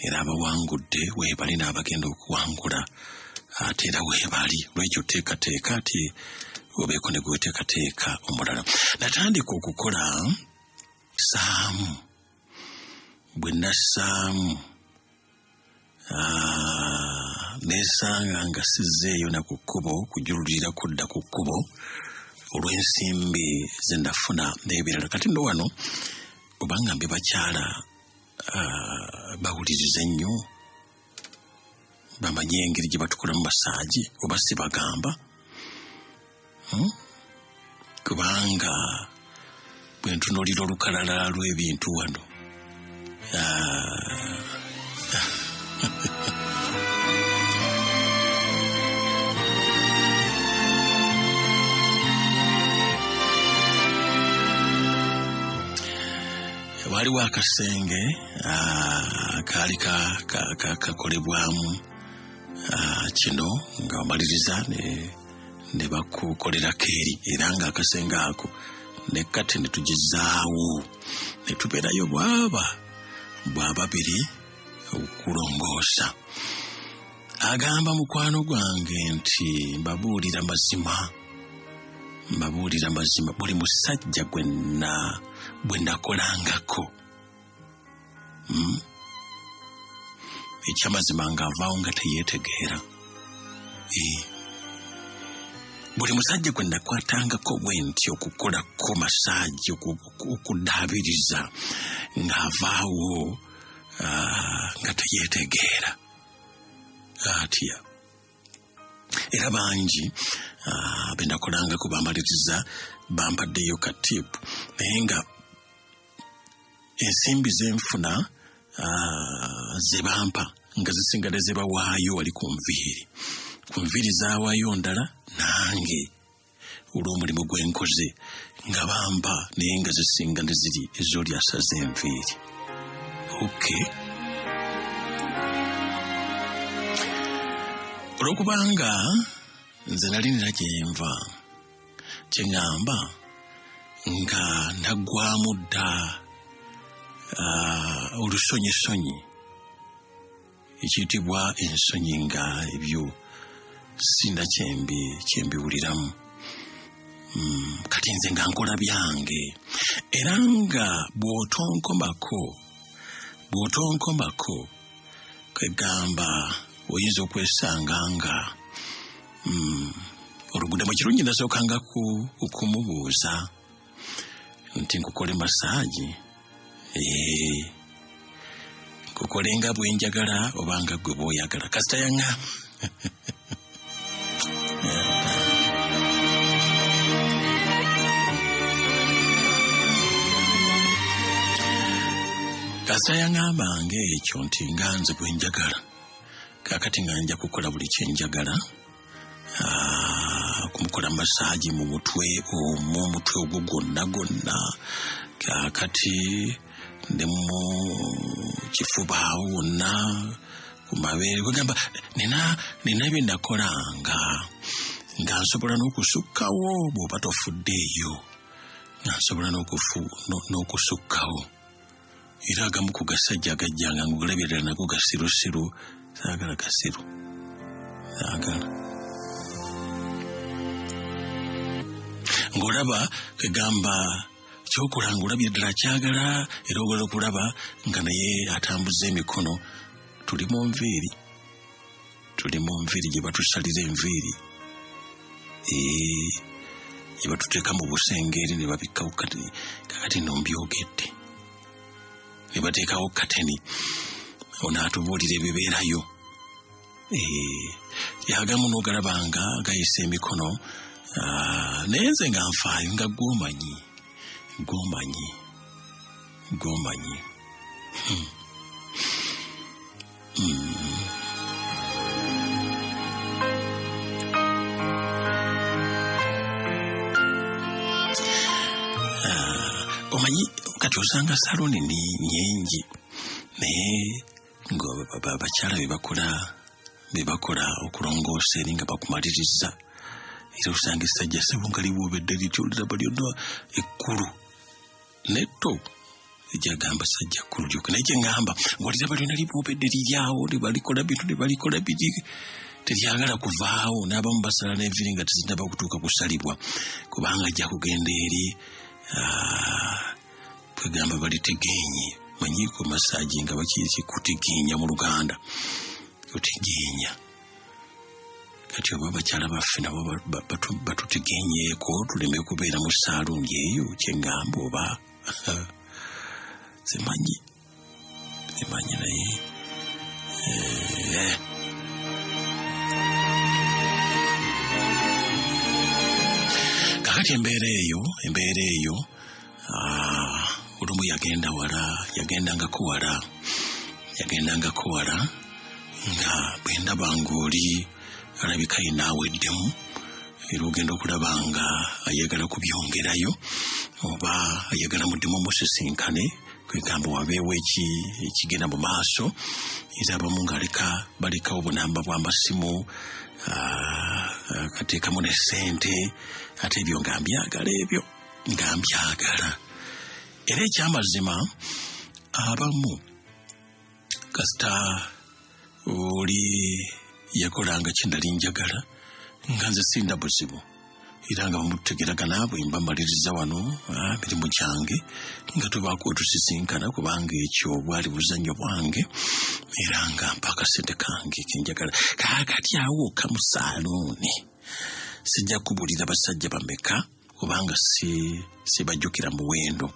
era abawangudde weebali n'abagenda okuwangula ate era weebali lwekyo teekateeka ati obeeko ne gweteekateeka omulala. Natandika okukola saamu bwe nassaamu nesanga nga sizzeeyo na ku kkubo kujululira kudda ku kkubo olw'ensimbi ze nafuna n'ebirala. Kati ndo wano obanga mbe bakyala bawuliriza ennyo bamanye engeri gye batukolamu masaagi oba si bagamba kubanga bwe ntunuulira olukalala lw'ebintu wano waliwo akasenge kaali kakolebwamu kino nga bamaliriza ne bakukolerako eri era nga akasenge ako ne kati ne tugezaawo ne tubeerayo bwababiri okulongoosa. Agamba mukwano gwange nti mbabuulira mazima buli musajja bwe nakolangako ekyamazima ng'avaawo nga teyeetegeera. Buli musajja gwe nakwatangako bwe nti okukolako masaagi okudaabiriza ng'avaawo nga teyeetegeera atya. Era bangi benakolangako bamaliriza bampaddeyo ka tipu naye nga ensimbi zenfuna ze bampa nga zisinga ne ze bawaayo wali ku nviiri zaawaayo ndala nange olw'omulimu gwe nkoze nga bampa naye nga zisinga ne ziri ez'oli asaze enviiri. Okay. Olw'okubanga nze nali nina gyenva kyeŋŋamba nga naggwamu dda olusonyisonyi ekiyitibwa ensonyi nga ebyo sinda kyembiwuliramu. Kati nze nga nkola byange era nga bw'otonkomako kwegamba oyinza okwesanga nga olugudde mu kirungi nasookanga okumubuuza nti nkukole masaagi nkukole nga bwenjagala obanga gwe bw'oyagala kasita yaŋŋamba kasita yaŋŋambanga ekyo nti nga nze bwenjagala kakati nga nja kukola buli kyenjagala kumukola masaagi mu mutwe ogwo gwonna kakati ne mu kifuba wonna ku mabeere kwegamba nina bye nakolanga nga nsobola n'okusukkawo bw'oba tofuddeeyo nga nsobola n'okusukkawo era agamu ku gasajja agajjanga ng'olabirira nago gasirusiru saagala gasiru saagala ng'olaba kegamba kyokulanga olabye ddala kyagala era ogala okulaba nga naye atambuza emikono. Tuli mu nviiri gye batusalira enviiri gye batuteeka mu busengeeri ne babikkawo kakati nombyogedde ne bateekawo kateni onaatubuulira ebibeerayo yagamu n'ogalabanga gayisa emikono naye nze nga nfaayo nga gwomanyi omanyi kati osanga saloni ni nyengi naye ng'abakyala bebakola okulongoosa eri nga bakumaliriza era osanga essajja ssebo nga liwobedde lityoliraba lyonna ekkulu netto ejagamba sajja kulyoka naye ngamba ngolira balina libopedde liryawo libalikola bintu libalikola biri teryagala kuvaawo n'abamu basala n'enviri nga tezinaba kutuuka kusalibwa kubanga ajja kugenda eri kwegamba balitegenye manyiko masaji nga bakiri kutigenya mu Luganda kutigenya kati oba bakyala baffe nabo batutegenyeeko tuleme kubeera mu saalundi eyo kyengamba oba simanyi naye kakati embeera eyo olumu yagendangako wala nga bwendaba ng'oli alabika inaaweddemu era ogenda okulaba nga ayagala kubyongerayo oba ayagala muddemu musisinkane kwegamba wabeewo ekigenda mu maaso era abamu balekawo bunamba bw'amasimu kateekamu ne ssente ate ebyo nga mbyagala era ekyamazima abamu kasita oli yakolanga kyendali njagala nga nze sinda buzibu era nga bamutegeragana bwe mbamaliriza wano mirimu gyange nga tubaako tusisinkana kubanga ekyo bwali buzannyo bwange era nga mpa akasente kange kenjagala kaakati awo kamusaaluuni sijja kubulira basajja bameka kubanga sibajjukira muwendo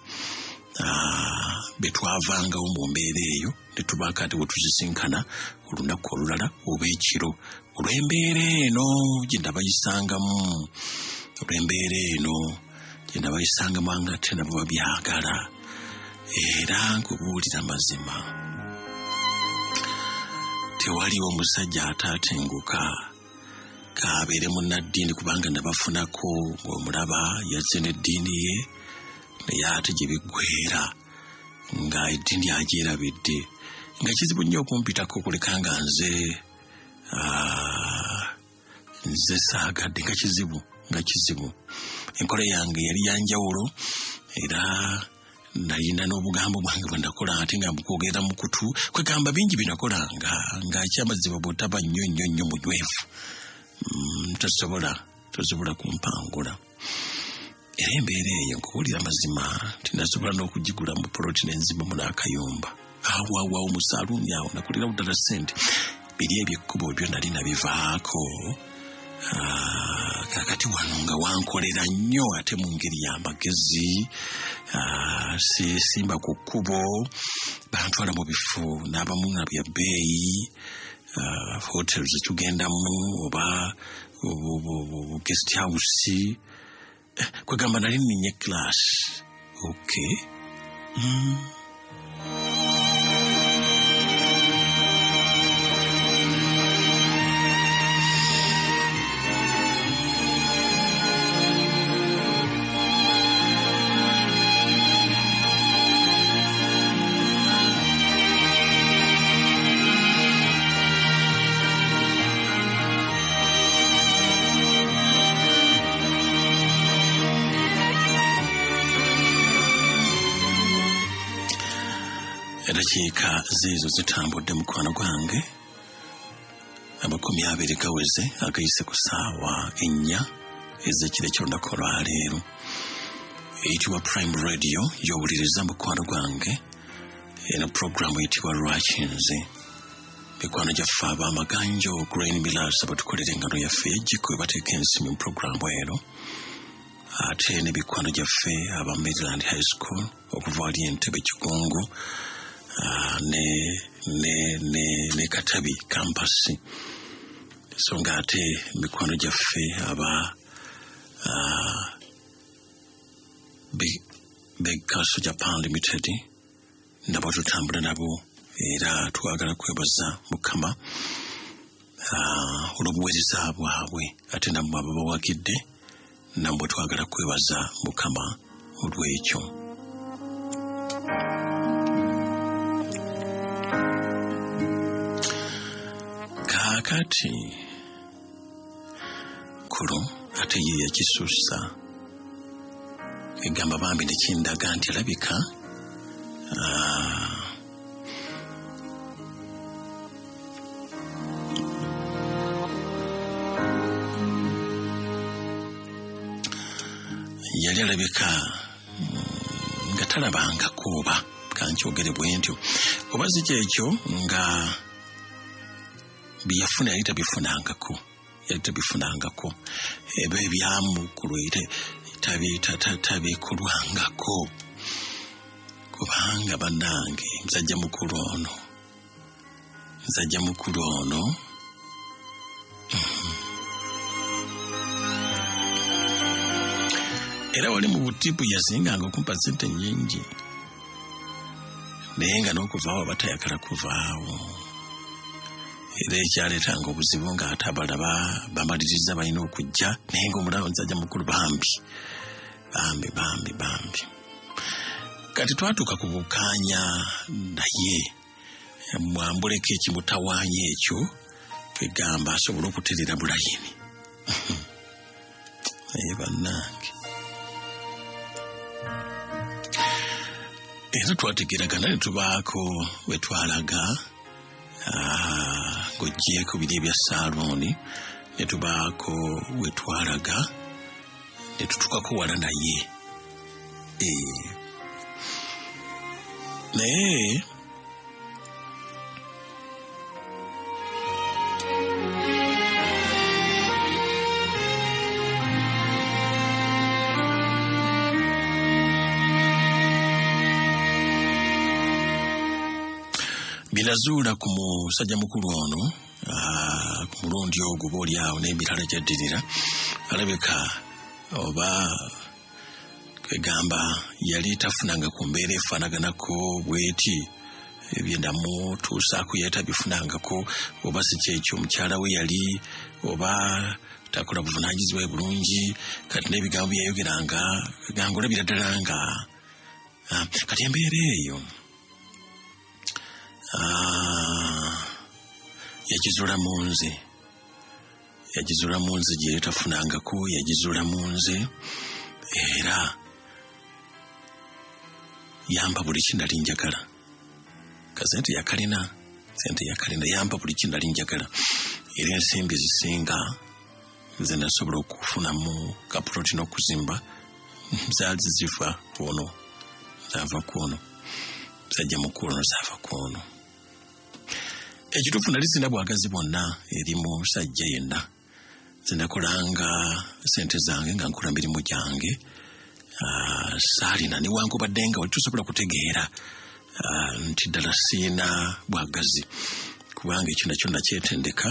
betwavangawo mu mbeera eyo netubaako ate wetuzisinkana olunaku olulala oba ekiro olw'embeera eno gye ndabayisangamu anga ate nabo babyagala era nkubuulira mazima tewaliwo omusajja ataatenguka kabeere munnaddiini kubanga nabafunako ng'omulaba yazze n'eddiini ye naye ate gye biggweera nga eddiini agyerabidde nga kizibu nnyo okumpitako okuleka nga nze saagadde nga kizibu enkola yange yali yanjawulo era nalina n'obugambo bwange bwe nakola ate nga mukwogerera mu kutu kwegamba bingi binakolanga nga kyamazima bw'otaba nnyo munywevu tosobola kumpangula era embeera eyo nkubuulira mazima tinasobola n'okugigula mu poloti n'enzimba mu n'akayumba awo mu saaluuni awo nakulirawo ddala ssente biri ebyekkubo ebyo nali nabivaako kakati wano nga wankolera nnyo ate mu ngeri y'amagezi simba ku kkubo bantwala mu bifo n'abamu na bya bbeeyi hotels zetugendamu oba guest house kwegamba nali ninye class okay Edakiika ziizo zitambudde mukwano gwange 20 gaweze agayise ku ssaawa 4 ez'ekiro ky'olunaku olwaleero eyitibwa Prime Radio y'owuliriza mukwano gwange eno programu eyitibwa Lwakinze mikwano gyaffe ab'amaganjo Grain Millers abatukolera engano yaffe ejjiko bateeka ensimu mu programu eno ate ne mikwano gyaffe aba Maryland High School okuva wali Entebbe Kigongo ne Katabi campus so nga ate mikwano gyaffe aba Big Castle Japan Limited nabo tutambula nabo era twagala kwebaza Mukama olw'obuweereza bwabwe ate nabo ababawagidde nabo twagala kwebaza Mukama olw'ekyo. Kakati kulo ate ye yakisussa egamba bambi nekindaga nti alabika yali alabika nga talabangako oba kankyogere bwe ntyo oba si kyekyo nga byafuna yali tabifunangako ebyo ebyamukulu tabikulwangako kubanga bannange musajja mukulu ono era wali mu butipu yazinganga okumpa sente nyingi naye nga n'okuvaawo batayagala kuvaawo era ekyaleetanga obuzibu nga ate abalaba bamaliriza balina okujja naye ngaomulaba musajja mukulu bambi kati twatuuka ku bukaanya naye mwambuleko ekimutawaanya ekyo kwegamba asobole okuterera bulayini naye bannange era twategeragana ne tubaako we twalaga ng'oggyeko biri ebya saaloni ne tubaako we twalaga ne tutukako wala naye naye binazuula ku musajja mukulu ono ku mulundi ogwo booli awo n'emirala gyaddirira alabika oba kwegamba yali tafunanga ku mbeera efaanaganako bweti ebyendamu tuusaako yali tabifunangako oba si kyekyo mukyala we yali oba takola buvunaanyizibwa bulungi kati n'ebigambo byayogeranga ganga olabira ddala nga kati embeera eyo yagizuula mu nze gye tafunangako yagizuula mu nze era yamba buli kindali njagala kasente yakalina yamba buli kindali njagala era ensimbi zisinga ze nasobola okufunamu kapuloti n'okuzimba zaali ziva kuno zaava kuno musajja mukulu ono zaava kuno ekituufu nali sina bwagazi bwonna eri musajja yenna zenakolanga sente zange nga nkola mirimu gyange saalina newankubadde nga wali tusobola kutegeera nti ddala siina bwagazi kubanga ekyo nakyo nakyetendeka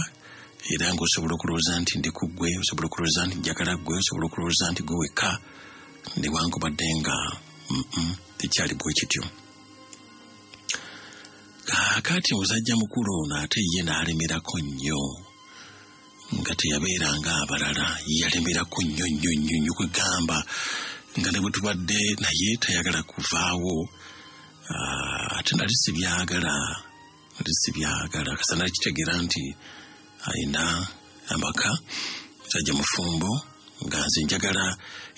era ng'osobola okulowooza nti ndi ku ggwe osobola okulowooza nti njagala ggwe osobola okulowooza nti gwe wekka newankubadde nga tekyali bwe kityo. Kaakati musajja mukulu ono ate ye n'alemerako nnyo nga teyabeeranga abalala yalemerako nnyo kwegamba nga ne bwe tubadde naye tayagala kuvaawo ate nali sibyagala kasa nakitegeera nti ayina amaka musajja mufumbo nga nze njagala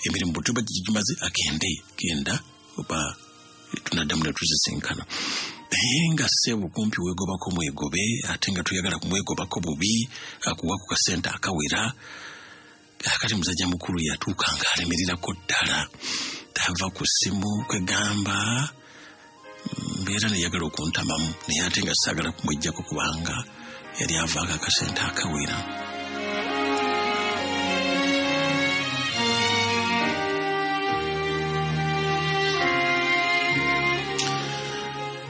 emirimu bwe tuba gimaze genda oba tunaddamu ne tuzisinkana naye nga ssebo kumpi weegobako mwegobe ate nga tuyagala kumwegobako bubi akuwa ku kasente akawera akati musajja mukulu yatuuka nga alemerirako ddala tava ku ssimu kwegamba mbeera neyagala okuntamamu naye ate nga saagala kumwejjako kubanga yali avaako akasente akawera.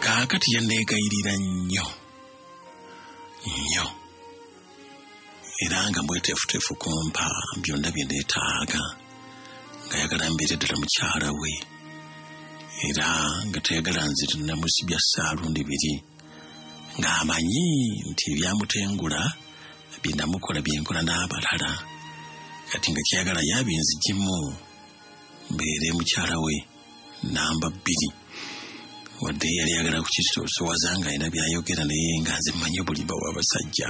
Kaakati yanneegayirira nnyo era nga mweteefuteefu kumpa byonna bye neetaaga nga yagala mbeere ddala mukyala we era nga tayagala nze namusibya saalundi biri ng'amanyi nti ebyamutengula byennamukola byenkola n'abalala kati nga kyayagala yabinzigimu mbeere mukyala we namba 2 wadde yali ayagala kukisowaza nga alina byayogera naye nga nze mmanyi obulimba bw'abasajja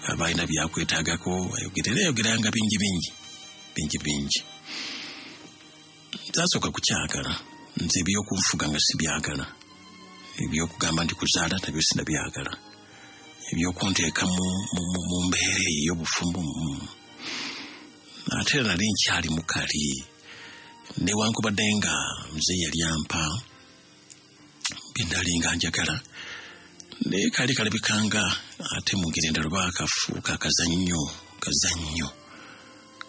aba alina byakwetaagako ayogeranga bingi tasooka kukyagala nze ebyokunfuga nga sibyagala ebyokugamba nti kuzaala nabyo sinabyagala, ebyokunteeka mu mbeera ey'obufumbo ate era nali nkyali mukali newankubadde nga muzeeyi yali ampa byendali nga njagala naye kaali kalabikanga ate mu ngeri endala oba akafuuka kazannyo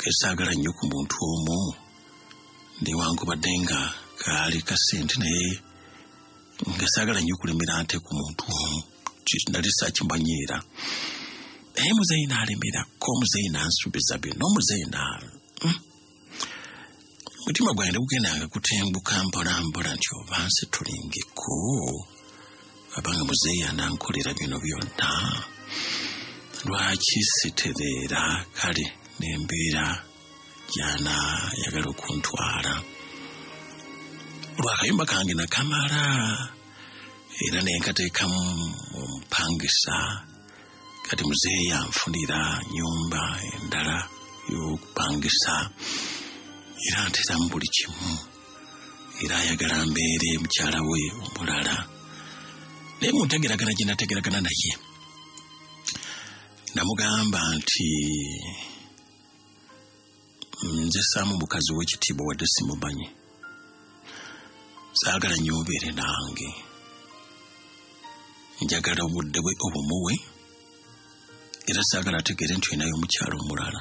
kesaagala nnyo ku muntu omu newankubadde nga kaali kasente naye nga saagala nnyo kulemera ate ku muntu omu nali sakimanyiira naye muzeeyi n'alemerako muzeeyi n'ansuubiza byonna omuzeeyi mutima gwange negugendanga kutembuka mpolampola nti oba nse tulingeko abanga muzeeyi anankolera bino byonna lwaki sitereera kale nembeera gyana yagala okuntwala olwakayumba kange nakamala era nenkateekamu omupangisa kati muzeeyi anfunira nyumba endala y'okupangisa era nteeramu buli kimu era ayagala mbeere mukyala we omulala naye muntegeragana gye nategeragana naye namugamba nti nze saamu mukazi w'ekitiibwa wadde simumanyi saagala nnyo obeere nange njagala obudde bwe obumuwe era saagala ategeere nti olinayo omukyalo omulala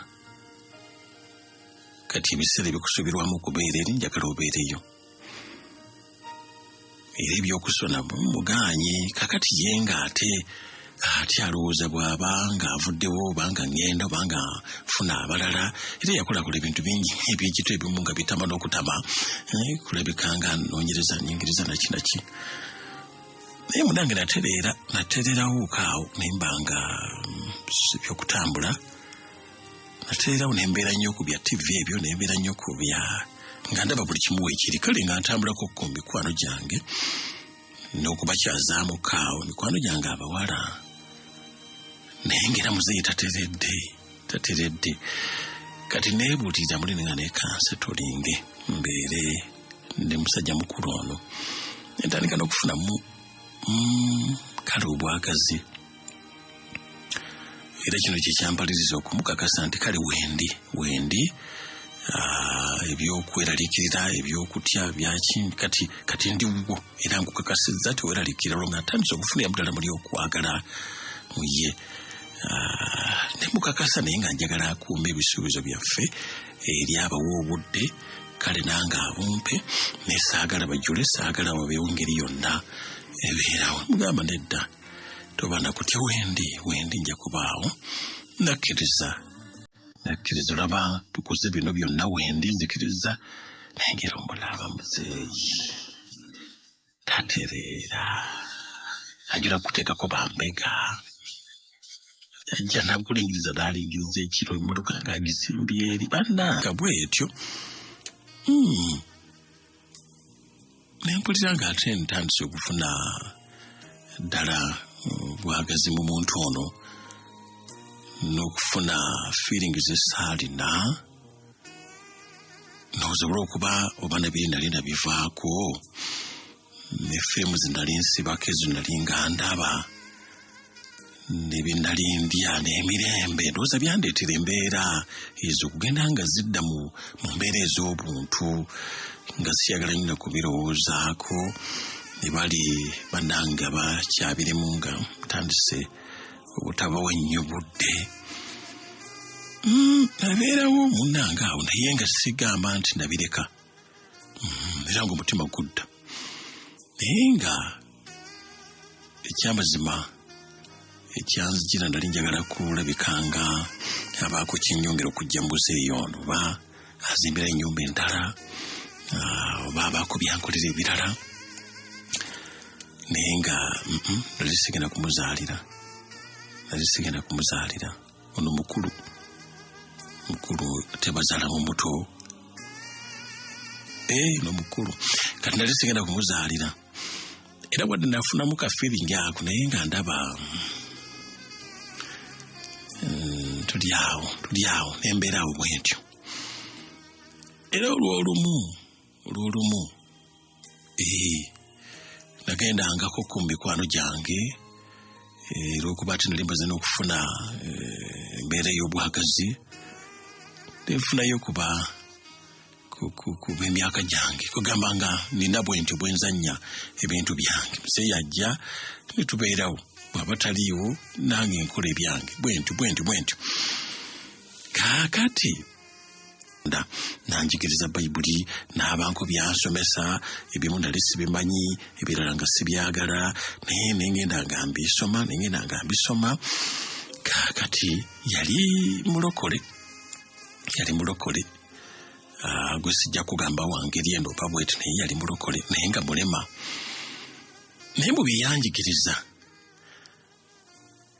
kati ebiseera ebikusuubirwamu okubeera eri njagala obeereyo era ebyokusona muganye kakati ye nga ate alowooza bw'aba nga avuddewo obanga ngenda obanga funa abalala era yakolakola ebintu bingi ebyekito ebimu nga bitama n'okutama kulabikanga noonyereza nyingiriza nakinaki naye munange natereerawo kaawo nembanga byokutambula natereerawo nembeera nnyo ku bya TV ebyo nembeera nnyo ku bya nga ndaba buli kimu weekiri kale nga ntambulako ku mikwano gyange n'okubakyazaamu kaawo mikwano gyange abawala naye ngera muzeeyi tateredde kati neebuulirira muli nga nekanse tolinge mbeere ndi musajja mukulu ono entandika n'okufunamu kale obwagazi era kino kyekyampaliriza okumukakasa nti kale wendi ebyokweraliikirira ebyokutya byaki kati ndiwo era nkukakasizza teweraliikirira olwo nga ntandise okufunira ddala muli okwagala muye nemukakasa naye nga njagala akuuma ebisuubizo byaffe eri abawa obudde kale nange abumpe naye saagala bajjule saagala wabeewo ngeri yonna ebeerawo mugamba nedda toba nakutya wendi nja kubaawo nakkiriza olaba tukoze bino byonna wendi nzikiriza nengera omulaba muzeeyi tatereera ajula kuteekako bambega ajja nakulingiriza naalingiriza ekiro emmotoka nga agisimbye eri bannanga bwetyo nempulira nga ate ntandise okufuna ddala bwagazi mu muntu ono n'okufuna feelings ezisaalina nosobola okuba oba nabiri nali nabivaako ne firimu zinali nsibako ezo nali nga ndaba nebinali ndya n'emirembe ndowooza byandeetera embeera ezo okugenda nga zidda mu mbeera ez'obuntu nga siyagala nnyo kubirowoozaako ne bali bannange bakyabirimu nga ntandise obutabawo ennyo budde nabeerawo munnange awo naye nga sigamba nti nabireka era nga omutima gudda naye nga ekyamazima ekyanzijira nali njagala kulabikanga abaako kyenyongera okujja muzeeyi ono oba azimbira ennyumba endala oba abaako byankolera ebirala naye nga nali sigenda kumuzaalira ono mukulu tebazaalamu muto no mukulu kati nali sigenda kumuzaalira era wadde nafunamu ka feeling ako naye nga ndaba tuli awo nembeera awo bwentyo era olwolumu nagendangako ku mikwano gyange olw'okuba ati nali mbaze n'okufuna embeera ey'obwagazi nenfunayo kuba kuba emyaka gyange kugamba nga nina bwentyo bwenzanya ebintu byange muzeeyi ajja netubeerawo bw'aba taliiwo nange nkola ebyange bwentyo kaakati nanjigiriza bayibuli n'abanko byansomesa ebimu nali sibimanyi ebirala nga sibyagala naye nengenda nga mbisoma kaakati yali mulokole gwe sijja kugamba wangeri eno oba bweti naye yali mulokole naye nga mulema naye mu byeyanjigiriza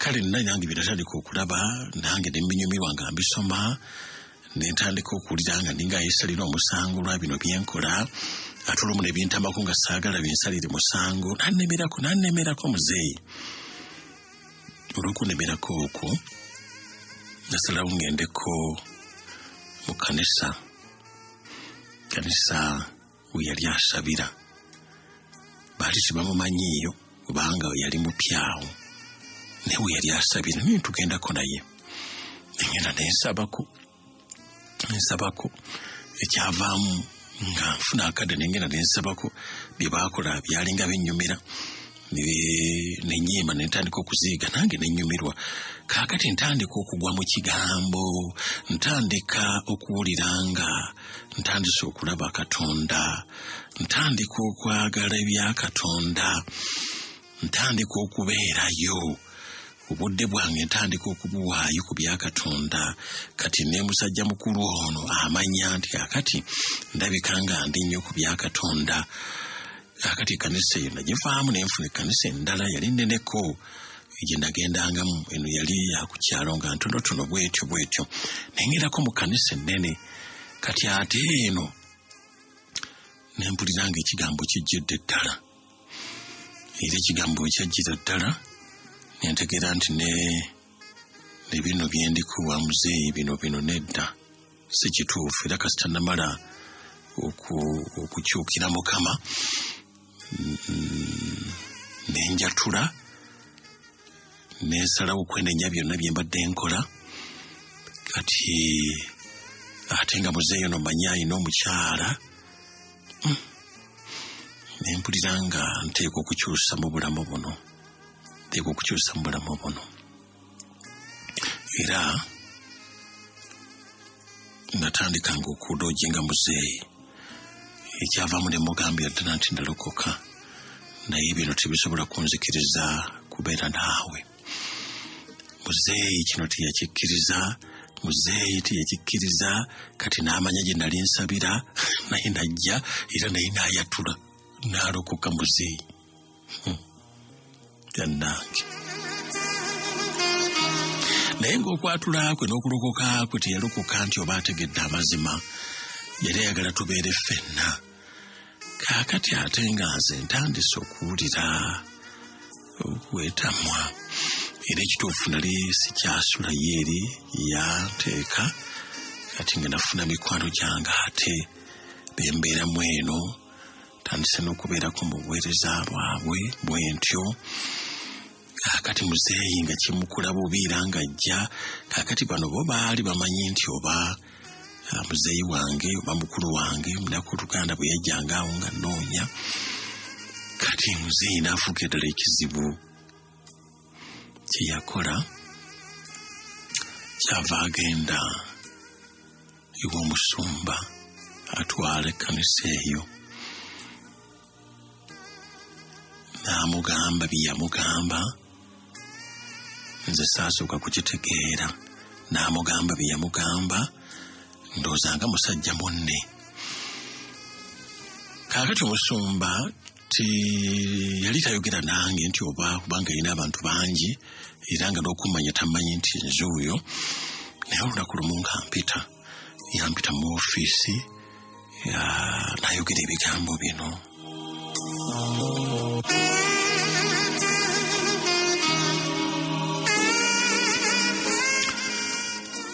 kale nali nange biratandika okulaba nange nembinyumirwa nga mbisoma nentandika okuwulira nga ninga yesalira omusango lwa bino byenkola ate olumu ne bintamako nga saagala binsalire musango nannemerako muzeeyi olw'okunemerako okwo nasalawo ngendeko mu kanisa we yali asabira baali tebamumanyiiyo kubanga yali mupyawo naye we yali asabira naye tugendako naye nengenda nensabako ekyavaamu nga nfuna akadde nengenda nensabako bye baakola byalinga binnyumira nenyiima nentandika okuziiga nange nenyumirwa kaakati ntandika okugwa mu kigambo ntandika okuwulira nga ntandise okulaba Katonda ntandika okwagala ebya Katonda ntandika okubeerayo obudde bwange ntandika okubuwaayo ku bya Katonda kati ne musajja mukulu ono amanya nti akati ndabika nga ndi nnyo ku bya Katonda akati kanisa eyo nagivaamu nenfuna ekkanisa endala yali nneneko gye nagendangamu eno yali yakukyalo nga ntonotono bwetyo nengerako mu kanisa ennene kati ate eno nempulira nga ekigambo kijjidde ddala era ekigambo ekyajjira ddala nentegeera nti ne bino byendikuwa muzeeyi bino nedda si kituufu era kasita namala okukyukira Mukama nenjatula nensalawo okwenenya byonna bye mbadde nkola kati ate nga muzeeyi ono manyi alina omukyala nempulira nga nteeka okukyusa mu bulamu buno era natandikanga okudoojenga muzeeyi ekyavaamu ne mugambira ddala nti ndalokoka naye bino tebisobola kunzikiriza kubeera naawe muzeeyi kino teyakikkiriza kati n'amanya gye nali nsabira naye najja era naye n'ayatula n'alokoka muzeeyi yannange naye ng'okwatula kwe n'okulokoka kwe teyalokoka nti oba ategedde amazima yali ayagala tubeere ffenna kaakati ate nga nze ntandise okuwulira okwetamwa era ekituufu nali sikyasulayo eri yanteeka kati nga nafuna mikwano gyange ate bembeeramu eno tandise n'okubeerako mu buweereza bwabwe bwentyo kaakati muzeeyi nga kimukula bubiira nga ajja kaakati bano bo baali bamanyi nti oba muzeeyi wange oba mukulu wange munaku Luganda bwe yajjanga awo nga nnoonya kati muzeeyi n'afuuka eddala ekizibu kye yakola kyava agenda ew'omusumba atwala ekkanisa eyo n'amugamba bye yamugamba nze saasooka kukitegeera n'amugamba bye yamugamba ndoozanga musajja munne kaakati omusumba yali tayogera nange nti oba kubanga alina abantu bangi era nga n'okumanya tamanyi nti nze oyo naye olunaku lumu nga yampita mu ofiisi n'ayogera ebigambo bino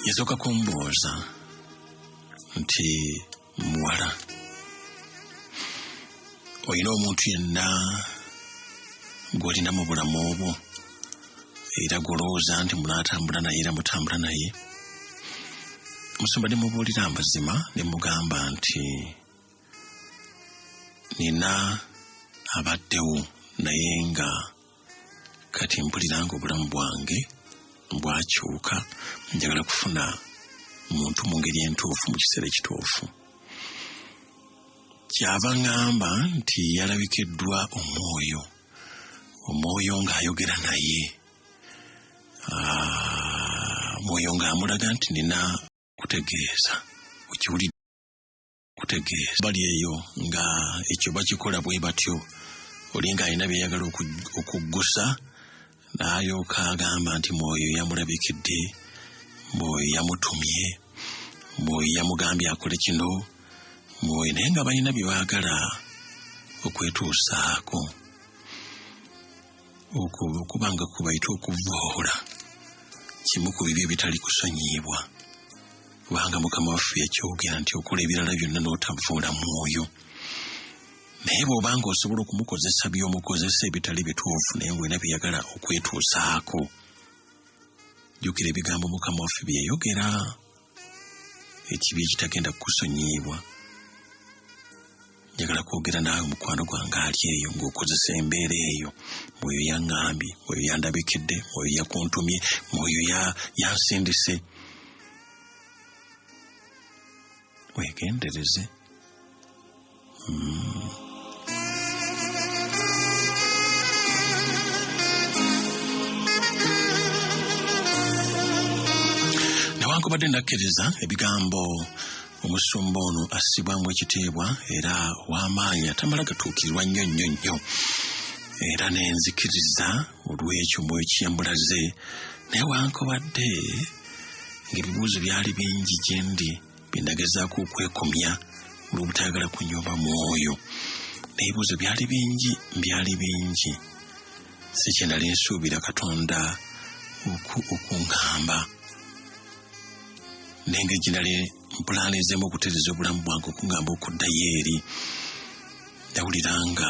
yasooka kumbuuza nti muwala olina omuntu yenna gw'olina mu bulamu obwo era gw'olowooza nti munaatambula naye era mutambula naye. Musumba ne mubuulira amazima ne mugamba nti nina abaddewo naye nga kati mpulira nga obulamu bwange bwakyuka, njagala kufuna muntu mu ngeri entuufu mu kiseera ekituufu. Kyava ngamba nti yalabikiddwa omwoyo ng'ayogera naye, omwoyo ng'amulaga nti nina kutegeeza okiwulidde, kutegeeza bali eyo nga ekyo bakikola bwe batyo, olinga alina byeyagala okuggusa n'alyoka agamba nti mwoyo yamulabikidde, mwoyo yamutumye, mwoyo yamugambye akole kino, mwoyo naye nga balina bye baagala okwetuusaako, okubanga kubayita okuvoola kimu ku bibi ebitali kusonyiyibwa, kubanga Mukama waffe yakyogera nti okola ebirala byonna n'otavoola mwoyo. Naye bw'obanga osobola okumukozesa by'omukozesa ebitali bituufu naye ng'olina byeyagala okwetuusaako, jjukira ebigambo Mukama waffe bye yayogera, ekibi ekitagenda kukusonyiyibwa. Njagala kwogera naawe mukwano gwange ali eyo ng'okozesa embeera eyo, mwoyo yaŋŋambye, mwoyo yandabikidde, mwoyo yakuntumye, mwoyo yansindise. Weegendereze. Newankubadde nakkiriza ebigambo omusumba ono assibwamu ekitiibwa era w'amaanyi atamala gatuukirirwa nnyo era nenzikiriza olw'ekyo mwoyo kiyambulaze, naye wankubadde ng'ebibuuzo byali bingi gye ndi binagezaako okwekomya olw'obutayagala kunyoba mwoyo. N'ebibuuzo byali bingi, si kye nali nsuubira Katonda okuŋŋamba, n'engeri gye nali mpulaanizeemu okutereeza obulamu bwange okuŋŋamba okuddayo eri, nawulira nga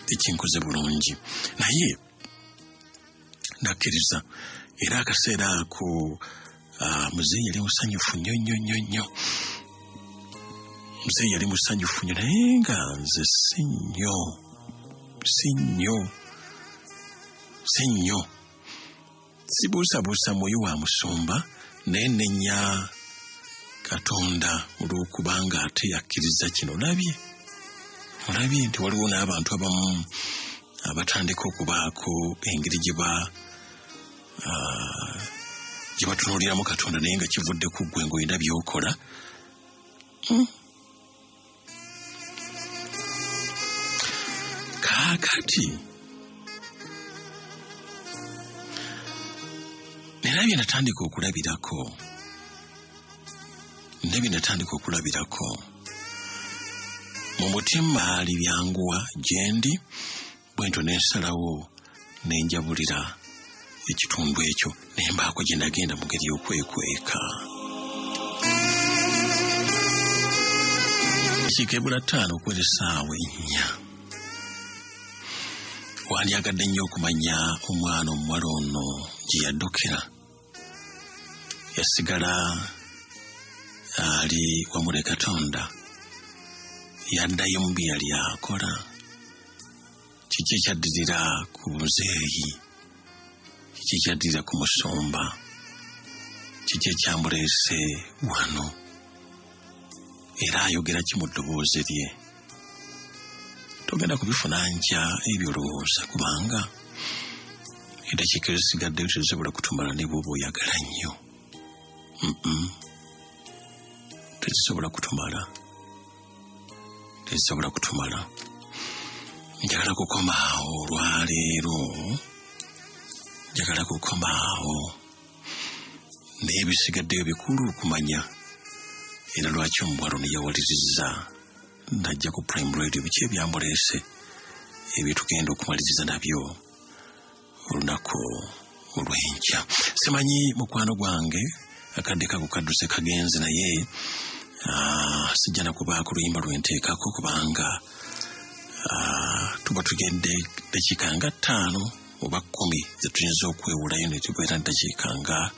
tekinkoze bulungi, naye nakkiriza. Era akaseera ako muzeeyi yali musanyufu nnyo, muzeeyi yali musanyufu nnyo, naye nga nze si nnyo sibuusabuusa mwoyo wa musumba, naye nenya Katonda olw'okubanga ate yakkiriza kino. Olabye nti waliwo n'abantu abamu abatandika okubaako engeri gye batunuuliramu Katonda naye nga kivudde ku ggwe ng'olina by'okola. Kaakati nerabye natandika okulabirako mu mutima ali byanguwa gye ndi, bwentyo nensalawo nenjabulira ekitundu ekyo nembaako gye nagenda mu ngeri y'okwekweka. Kikebula 5 okwera essaawa 4. Wandyagadde nnyo okumanya omwana omuwala ono gye yaddukira. Yasigala ali wamu ne Katonda, yaddayo mu bye yali akola. Kiki ekyaddirira ku buzeeyi? Kiki ekyaddirira ku musumba? Kiki ekyamuleese wano? Era ayogera ki mu ddoboozi lye? Togenda kubifuna nkya ebyo olowooza, kubanga eddakiika ezisigaddeyo tezisobola kutumala ne bw'oba oyagala nnyo. Tezisobola kutumala. Njagala kukoma awo olwaleero, naye ebisigaddeyo bikulu okumanya. Era lwaki omuwala ono yawaliriza najja ku Prime Radio, biki ebyamuleese ebyo tugenda okumaliriza nabyo olunaku olw'enkya. Simanyi mukwano gwange akadde kadduse kagenze, naye sijja na kubaako luyimba lwenteekako kubanga tuba tugende dakiika nga 5 oba 10 zetuyinza okwewulayo ne tubeera dakiika nga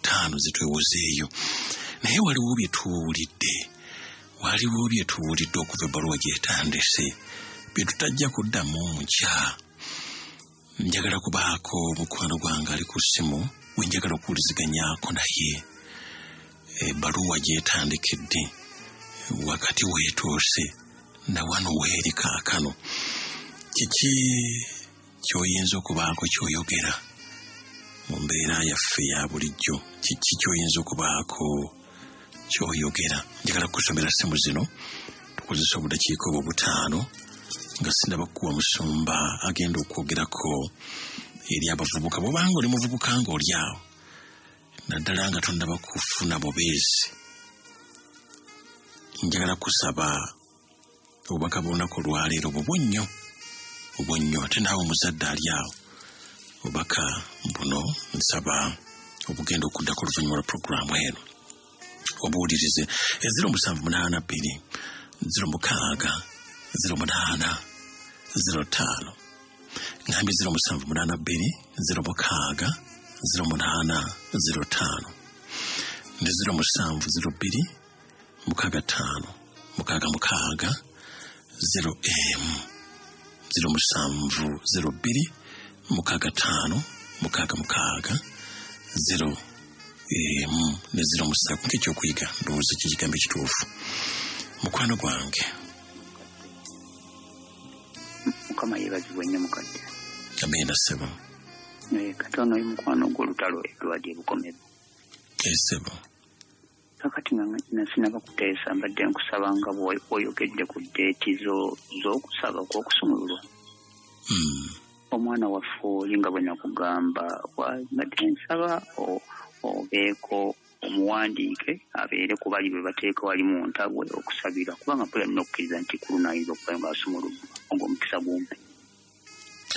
5 zetwewozeeyo. Naye waliwo bye tuwulidde okuva ebbaluwa gyetandise bye tutajja kuddamu nkya. Njagala kubaako mukwano gwange ali ku ssimu we njagala okuwuliziganyaako naye ebbaluwa gyetandikidde wakati weetuuse na wano weeri kaakano. Kiki ky'oyinza okubaako ky'oyogera mu mbeera yaffe ya bulijjo? Kiki ky'oyinza okubaako ky'oyogera? Njagala kusomera ssimu zino tukozesa obudakiika obwo 5 nga sinaba kuwa musumba agenda okwogerako eri abavubuka. Bw'obanga oli muvubuka ng'oli awo naddala nga tonnaba kufuna bubeezi, njagala kusaba obubaka bw'olunaku olwaleero bubwo nnyo ate naawe omuzadde ali awo obubaka buno nsaba obugenda okuddako oluvannyuma lwa puroguramu eno obuwulirize. 0782 06 08 05 ngambi 0782 06 08 05 ne 0702 65 66 0 0702 65 66 0 ne 07 nk'ekyokuyiga ndowooza kikigambo ekituufu. Mukwano gwange Mukama yeebazibwe nnyo mukadde. Amina ssebo. Katono oyo mukwano gw'olutalo Edward Bukomero. Ssebo. Kakati nga sinaba kuteesa mbadde nkusaba nga bw'oyogedde ku ddeeti z'okusaba kw'okusumululwa. Omwana waffe oli nga bwe nakugamba mbadde nsaba obeeko omuwandiike abeere ku bali bwe bateeka wali mu ntabwe okusabira kubanga mpulira nnyo okukkiriza nti kulu naayinza okuba nga asumuluddwa ng'omukisa gumpe.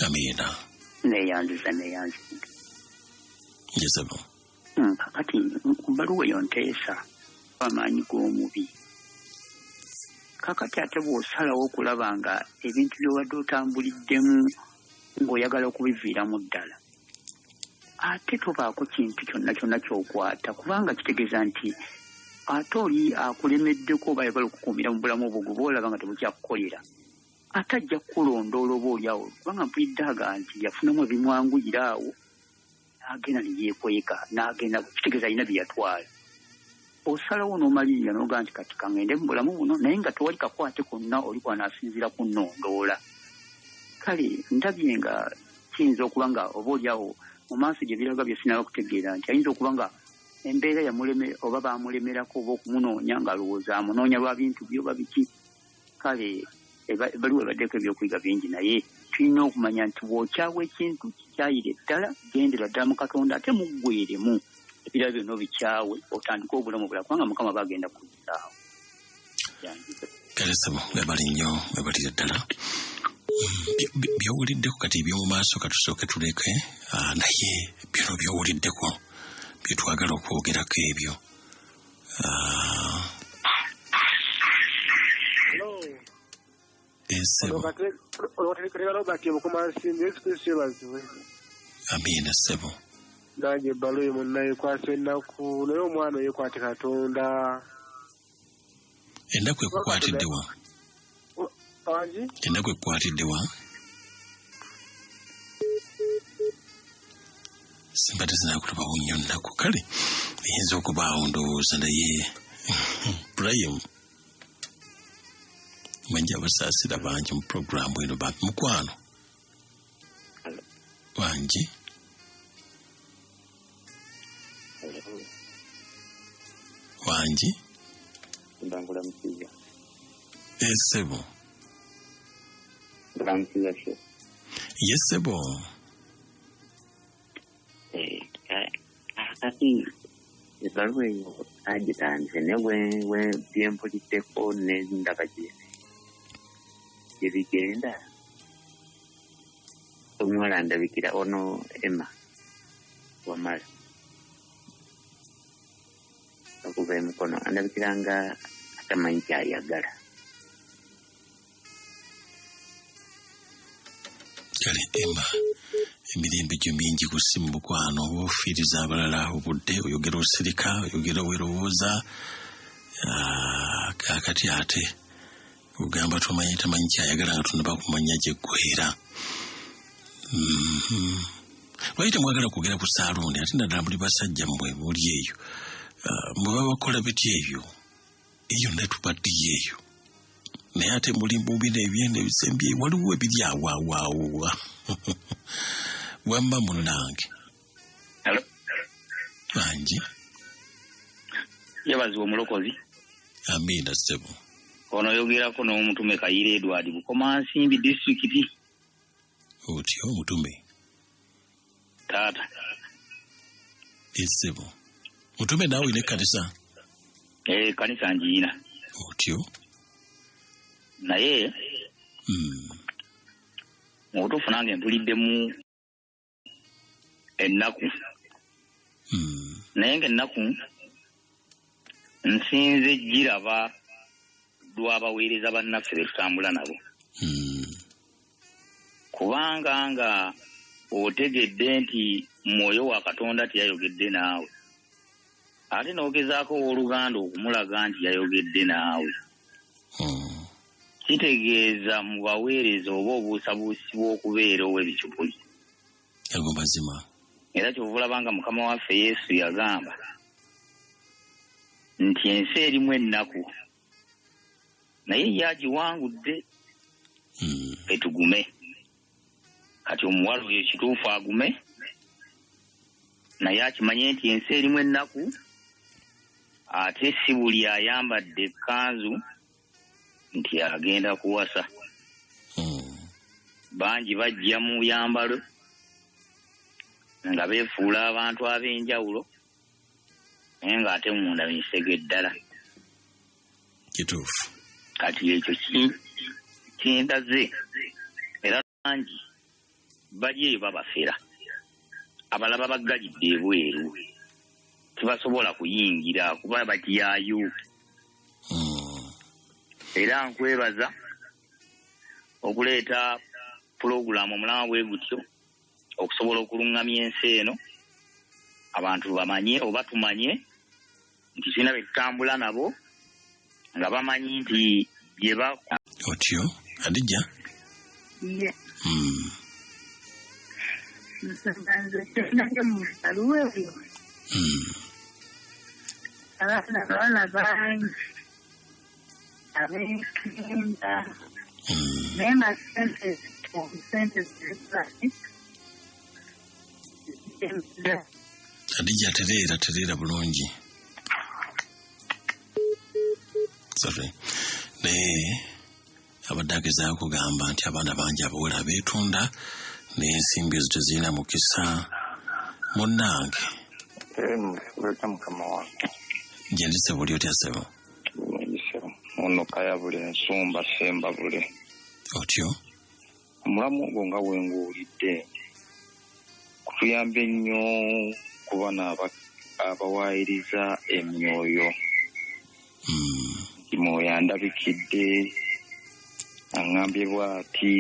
Amina. Neeyanziza. Ssebo. Kakati mbaluwa eyo nteesa amaanyi g'omubi. Kakati ate bw'osalawo okulaba nga ebintu by'obadde otambuliddemu ng'oyagala okubiviiramu ddala, ate tobaako kintu kyonna ky'okwata kubanga kitegeeza nti ate oli akulemeddeko oba ayagala okukuumira mu bulamu obwo gwe boolaba nga tebukyakukolera ate ajja kukulondoola oba oliawo kubanga mpulidde aga nti yafunamu ebimwanguyira awo n'agenda ne yeekweka n'agenda kitegeeza alina bye yatwala. Osalawo n'omalirira n'ogaa nti kati kaŋŋende mu bulamu buno naye nga tewali kakwate konna oli kwanaasinziira kunnondoola. Kale ndabye nga kiyinza okuba nga oba oliawo mu maaso gye biraga bye sinaba kutegeera nti ayinza okuba nga embeera yamuleme oba baamulemerako oba okumunoonya ng'alowooza amunoonya lwa bintu byoba biki. Kale ebaliwo ebaddeko ebyokuyiga bingi naye tulina okumanya nti bw'okyawa ekintu kikyayire ddala gendera ddala mu Katonda ate muggweeremu ebirala byonna obikyawe otandike obulamu obulala kubanga Mukama bagenda kuzaawo. Kale ssebo webali nnyo webalire ddala. Byowuliddeko kati eby'omu maaso katusooke tuleke naye byono byowuliddeko bye twagala okwogerako ebyo. Amina ssebo. Nange ebbaluwa eyo munnaye ekwasa ennaku naye omwana yeekwate Katonda. Ennaku ekukwatidde wa? Ennaku ekukwatidde wa? Simbadde zinaakulaba nnyo nnaku. Kale eyinza okubaawo ndowooza naye Ibrahim mwenja abasaasira bangi mu puroguramu eno bambi mukwano wangi. Wangi? Ssebo. Yes, ssebo. Kati ebbaluwa eyo agitandise naye we byempuliddeko ne ndaba gye bigenda. Omuwala ndabikira ono Emma Wamala okuva emikono andabikira nga atamanyi kyayagala. kale emma emirembe gyo mingi ku ssimu mukwano obufiiriza abalala obudde oyogera osirika oyogera werowooza kakati ate ugamba tumanyi tamanyi kyayagala nga tunaba kumanya gyeggwera lwaki temwagala kwogera ku saaluuni ate naddala buli basajja mmwe muli eyo mwe babakola biti eyo netubaddiyo eyo naye ate muli mubina ebyenda ebisembye waliwo ebiri awaawaawowa wamma munnange bangi yabaziwa omulokozi amiina ssebo ono yogerako n'omutume Kayira Edward Bukomansimbi disitulikiti otyo omutume taata ssebo mutume naawe ine kanisa kanisa njiina otyo naye mu butuufu nange mpuliddemu ennaku naye ng'ennaku nsinze giraba lw'abaweereza bannaffe be tutambula nabo kubanga nga otegedde nti mwoyo wa Katonda tiyayogedde naawe ate n'ogezaako owooluganda okumulaga nti yayogedde naawe kitegeeza mu baweereza oba obuusabuusi bw'okubeera ow'ebicupuli ago mazima era kyovulaba nga Mukama waffe Yesu yagamba nti ensi erimu ennaku naye yagiwangudde etugume kati omuwala oyo kituufu agume naye akimanye nti ensi erimu ennaku ate si buli ayambadde ekkanzu nti agenda kuwasa bangi bajja mu yambalo nga beefuula abantu ab'enjawulo naye ng'ate munda misege ddala kituufu kati ekyo kindaze era bangi bali eyo babafera abalaba baggalidde ebweru tebasobola kuyingira kuba batyayo era nkwebaza okuleeta pulogulaamu omulama bwe gutyo okusobola okulungamya ensi eno abantu bamanye oba tumanye nti sina betutambula nabo nga bamanyi nti byeba otyo Adija abana bangi ab'ekenda naye nga sente ziripulasi Adija tereera bulungi sorry naye abadde agezaako kugamba nti abaana bangi abawala abeetunda naye ensimbi ezo tezirina mukisa munnange leka mukama wange gendese buli otya ssebo ono kaya buli ensumba semba buli otyo omulamu ogwo nga wenguwulidde kutuyamba ennyo kuba abawaayiriza emyoyo nti mwoyo andabikidde aŋŋambye bw'ati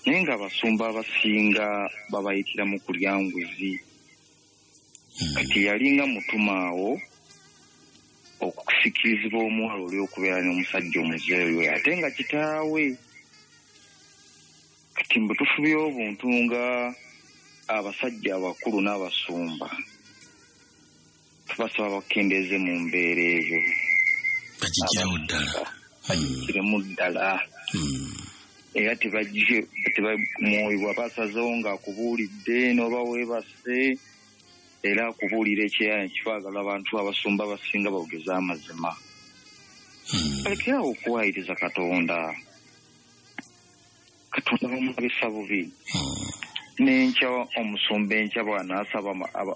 naye nga abasumba abasinga babayitira mu kulya nguzi kati yalinga mutumaawo okusikirizibwa omuwala oli okubeera n'omusajja omuzeeyo ate nga kitaawe kati mbu tufubye obuntu nga abasajja abakulu n'abasumba tubasaba bakendeeze mu mbeera eyo bagigiremu ddala era mwoyo bw'aba asazewo ng'akubuulidde n'oba weebase era akubuulira ekyeyayo kifaagala abantu abasumba abasinga bawogeza amazima balekerawo okuwaayiriza Katonda bamulabisa bubi n'enkya omusumba enkya bw'anaasaba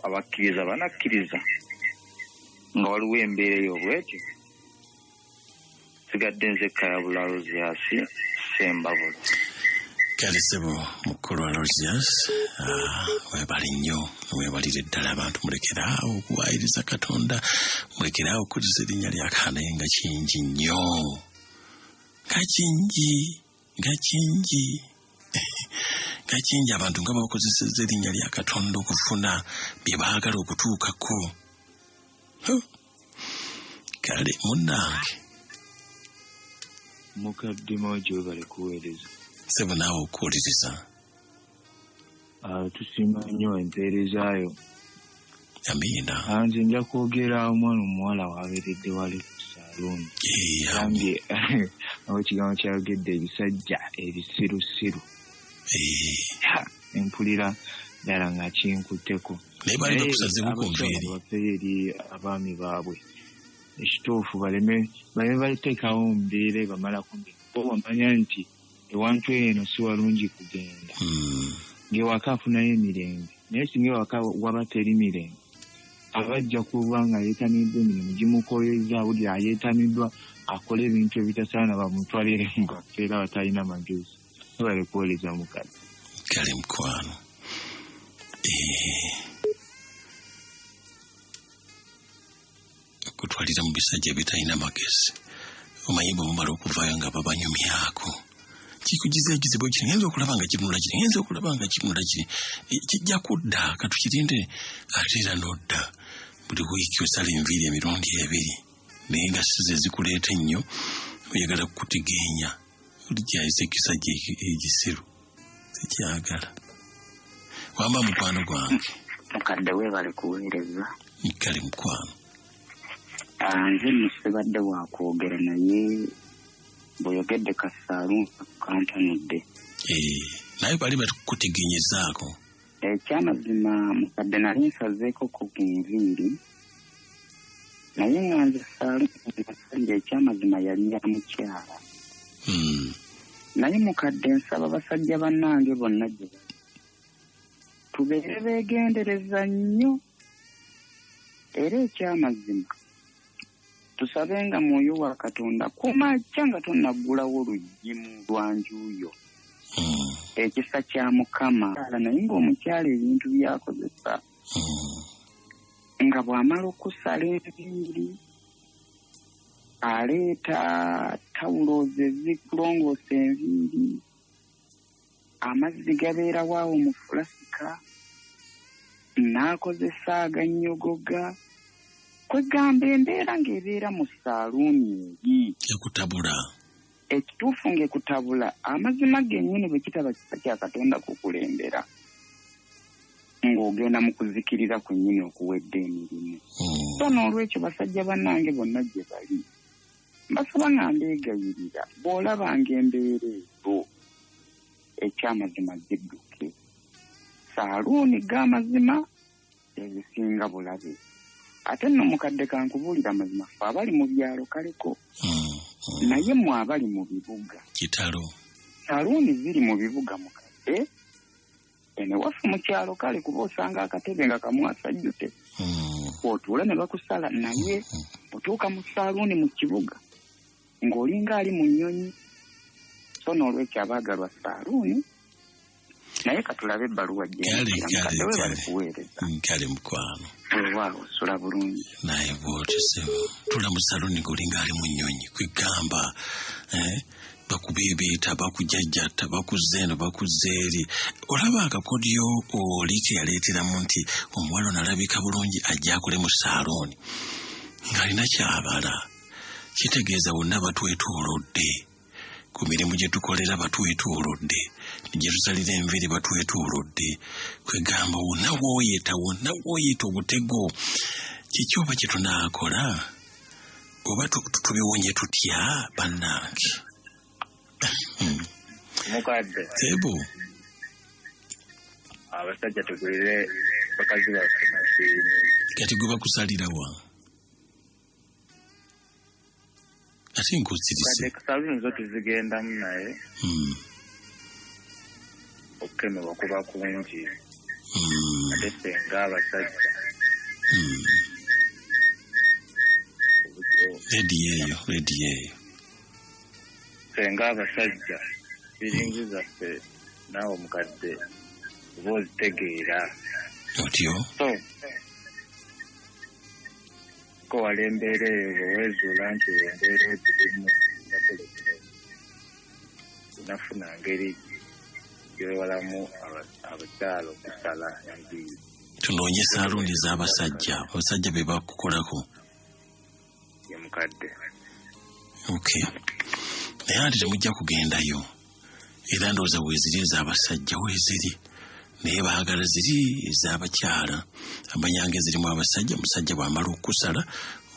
abakkiriza banakkiriza nga waliwo embeera eyo bwetyo sigadde nze Kaya Bulaloziasi Sembabula kale ssebo mukulu wa Lozias webali nnyo webalire ddala abantu mulekeraawo okuwaayiriza Katonda mulekeraawo okuliza erinnya lya Katonda naye nga kingi nnyo nga kingi gakingi abantu nga bakozesezza erinnya lya Katonda okufuna bye baagala okutuukako. Kale munnange mukadde mojo bali kuweereza sebo naawe okuwuliriza tusiima nnyo empeerezaayo. Amiina. Nze nja kwogera omwana omuwala waabeeredde wali ku saaluuni gambye awo ekigambo kyayogedde ebisajja ebisirusiru empulira ddala nga kinkutteko naye bali bakusazeeko ku nviiri bafeyo eri abaami baabwe ekituufu baleme baliteekawo mu mbeera ebamalako bo bamanya nti ewantu eno si walungi kugenda ng'ewaka afunayo emirembe naye singa ewaka waba teri mirembe abajja kuba nga yeetaniddwa emirimu gimukooyezza awulira ayeetaniddwa akola ebintu ebitasaana bamutwalire mu kakeera batalina magezi bale kuwoleza mukadde. Kale mukwano okutwalira mu bisajja bitalina magezi omanyi bwe mumala okuvaayo nga babanyumyako kikugizeegizebwa kiri ngenza okulaba nga kirunula kiri ngenza okulaba nga kirunula kiri kijja kudda katukirinde ate era n'odda buli wiiki osala enviiri emirundi ebiri naye nga size zikuleeta ennyo oyagala kukutegeenya olijayisa ekisajja egisiru sikyagala wamba mukwano gwange mukadde weebale kuweereza kale mukwano nze musibadde wakwogera naye bw'oyogedde kasaaluuni kantanudde naye bali batukutegenyezaako ekyamazima mukadde nali nsazeeko ku enviiri naye nga nze saaluuni ekyamazima yali ya mukyala naye mukadde nsaba basajja bannange bonna gye bali tubeere beegendereza nnyo era ekyamazima tusabenga mwoyo wa Katonda kumakya nga tonnaggulawo oluggi mu lwanjuuyo ekisa kya Mukama naye ng'omukyala ebintu byakozesa nga bw'amala okusala enviiri aleeta tawulozi ezikulongoosa enviiri amazzi gabeerawo awo mu fulasika n'akozesa agannyogoga kwegamba embeera ng'ebeera mu saaluuni eri ekutabula ekituufu ng'ekutabula amazima gennyini bwe kitaba kisa kya Katonda kukulembera ng'ogenda mu kuzikirira kwennyini okuwedde emirimu so n'olwekyo basajja bannange bonna gye bali mbasaba nga mbeegayirira bw'olabanga embeera ezo ekyamazima zidduke saaluuni g'amazima ezisinga bulabe ate nno mukadde kankubuulira amazima ffe abali mu byalo kaleko naye mwe abali mu bibuga kitalo saaluuni ziri mu bibuga mukadde ene waffe mu kyalo kale kuba osanga akatebe nga kamwasajjute otuula ne bakusala naye otuuka mu saaluuni mu kibuga ng'olinga ali mu nnyonyi so n'olwekyo abaagalwa saaluuni naye katulabe ebbaluwa gyemukadde we bali kuweereza kale mukwano weewaawo osula bulungi naye bwotyo sebo tula mu saaluuni ng'olinga ali mu nnyonyi kwegamba bakubeebeeta bakujajjatta bakuzeeno bakuzeeri olaba akakodyo oli ke yaleeteramu nti omuwala onalabika bulungi ajja akole mu saaluuni ng'alina kyabala kitegeeza wonna batwetoolodde ku mirimu gye tukolera batwetoolodde gye tusalira enviiri batwetoolodde kwegamba wonna wooyeta obutego kiki oba kye tunaakola oba tubiwonye tutya bannange mukadde sebo abasajja tugulire bakazi baffe masimu kati gwe bakusalirawa ate nkuzirise saaluuni zo tuzigendamu naye okukemebwa kuba kungi ate fenga abasajja rediyo eyo fenga abasajja biringi zaffe naawe omukadde oba ozitegeera otyo so ko wali embeera eyo bweweezuula nti embeera ezirimu nafunanga ngeri kyewalamu abakyalo okusala enviiri. Tunoonye saaluuni z'abasajja. Abasajja be bakukolako. Ye mukadde. Okay. Naye ate temujja kugendayo. Era ndowooza weeziri ez'abasajja weeziri. Naye baagala ziri ez'abakyala. Amanyange zirimu abasajja, omusajja bw'amala okusala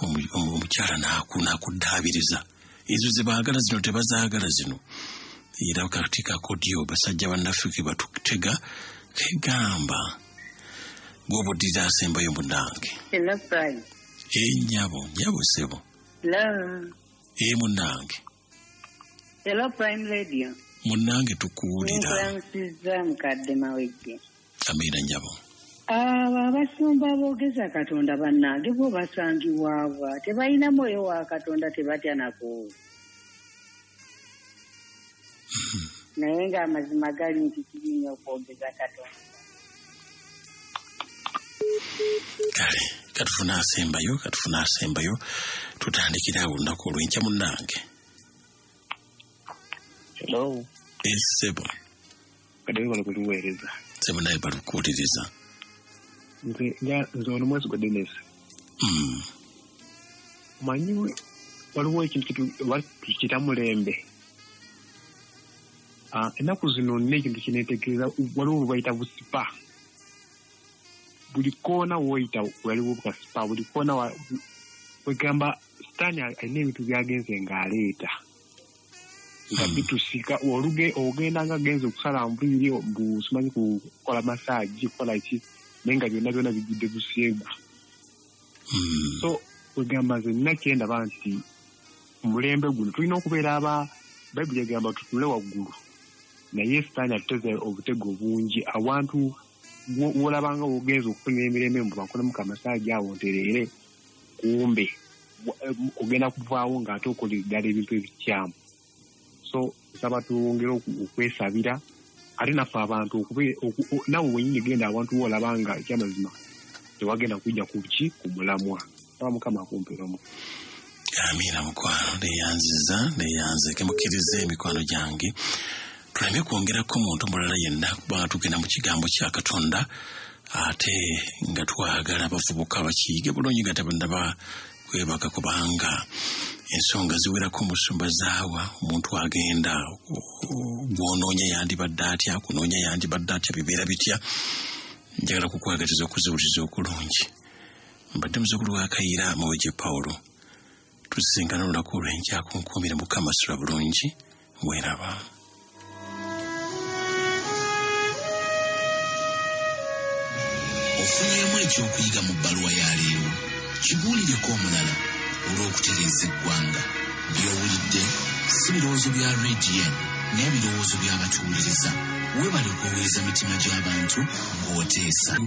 omukyala n'akuddaabiriza. Ezo ze baagala zino tebazaagala zino. Era kati kakodyo basajja bannaffe ke batutega kegamba. Gw'obuddirira asembayo munnange. Hello, Prime. Nyabo sebo. Hello. Munnange. Hello, Prime Radio. Munnange tukuwulira. Nkulamusizza mukadde mawejje. Amiina nyabo. Abasumba boogeza Katonda bannange bo basangibwabwa. Tebalina mwoyo wa Katonda tebatya nako. Naye ng'amazima gali nti kirinnya okwogeza Katonda. Kale, katufuna asembayo, tutandikira awo olunaku olw'enkya munnange. Hello. Sebo. Kadde bali kutuweereza. Sebo naye balukuwuliriza. Nze ono mwezi gwa Dennis. Manyi waliwo ekintu kita mulembe. Ennaku zino nina ekintu kineetegereza waliwo bayita busipa. Buli koona woyita waliwo bukasipa, buli koona wegamba sitaani alina ebintu byagenze ng'aleeta. Nga bitusika ogenda nga agenze okusala nviiri simanyi kukola masaagi kukola ki naye nga byonna bijjudde buseegu. So wegamba nze nina kyendaba nti mulembe guno tulina okubeera Bayibuli egamba tutule waggulu naye sitaani atuteze obutego bungi awantu wolabanga wogenza okufunira emirembe mu bakolemu kamasaagi awo ntereere kumbe ogenda kuvaawo ng'ate okola ddala ebintu ebikyamu. So nsaba twongere okwesabira ate naffe abantu nawe wenyini genda abantu wolabanga ekyamazima tewagenda kujja ku mulamwa. Saba Mukama akumpeeramu. Amiina mukwano neyanzike mukkirize emikwano gyange. Tuleme kwongerako omuntu mulala yenna kubanga tugenda mu kigambo kya Katonda ate nga twagala abavubuka bakiige bulungi nga tebannaba kwebaka kubanga ensonga ziwerako musumba zaawa omuntu agenda gw'onoonya yandibadde atya kunoonya yandibadde atya bibeera bitya. Njagala kukwagaliza okuziwuliza okulungi. Mbadde muzzukulu wa Kayiira Mawejje Pawulo. Tusisinkana olunaku olw'enkya kunkuumira Mukama sula bulungi weeraba. Ofunyeemu ekyokuyiga mu bbaluwa ya leero. Kibuulireko omulala olw'okutereeza eggwanga. By'owulidde si birowoozo bya RGN n'ebirowoozo by'abatuwuliriza. Weebale okuweereza mitima gy'abantu ng'oteesa.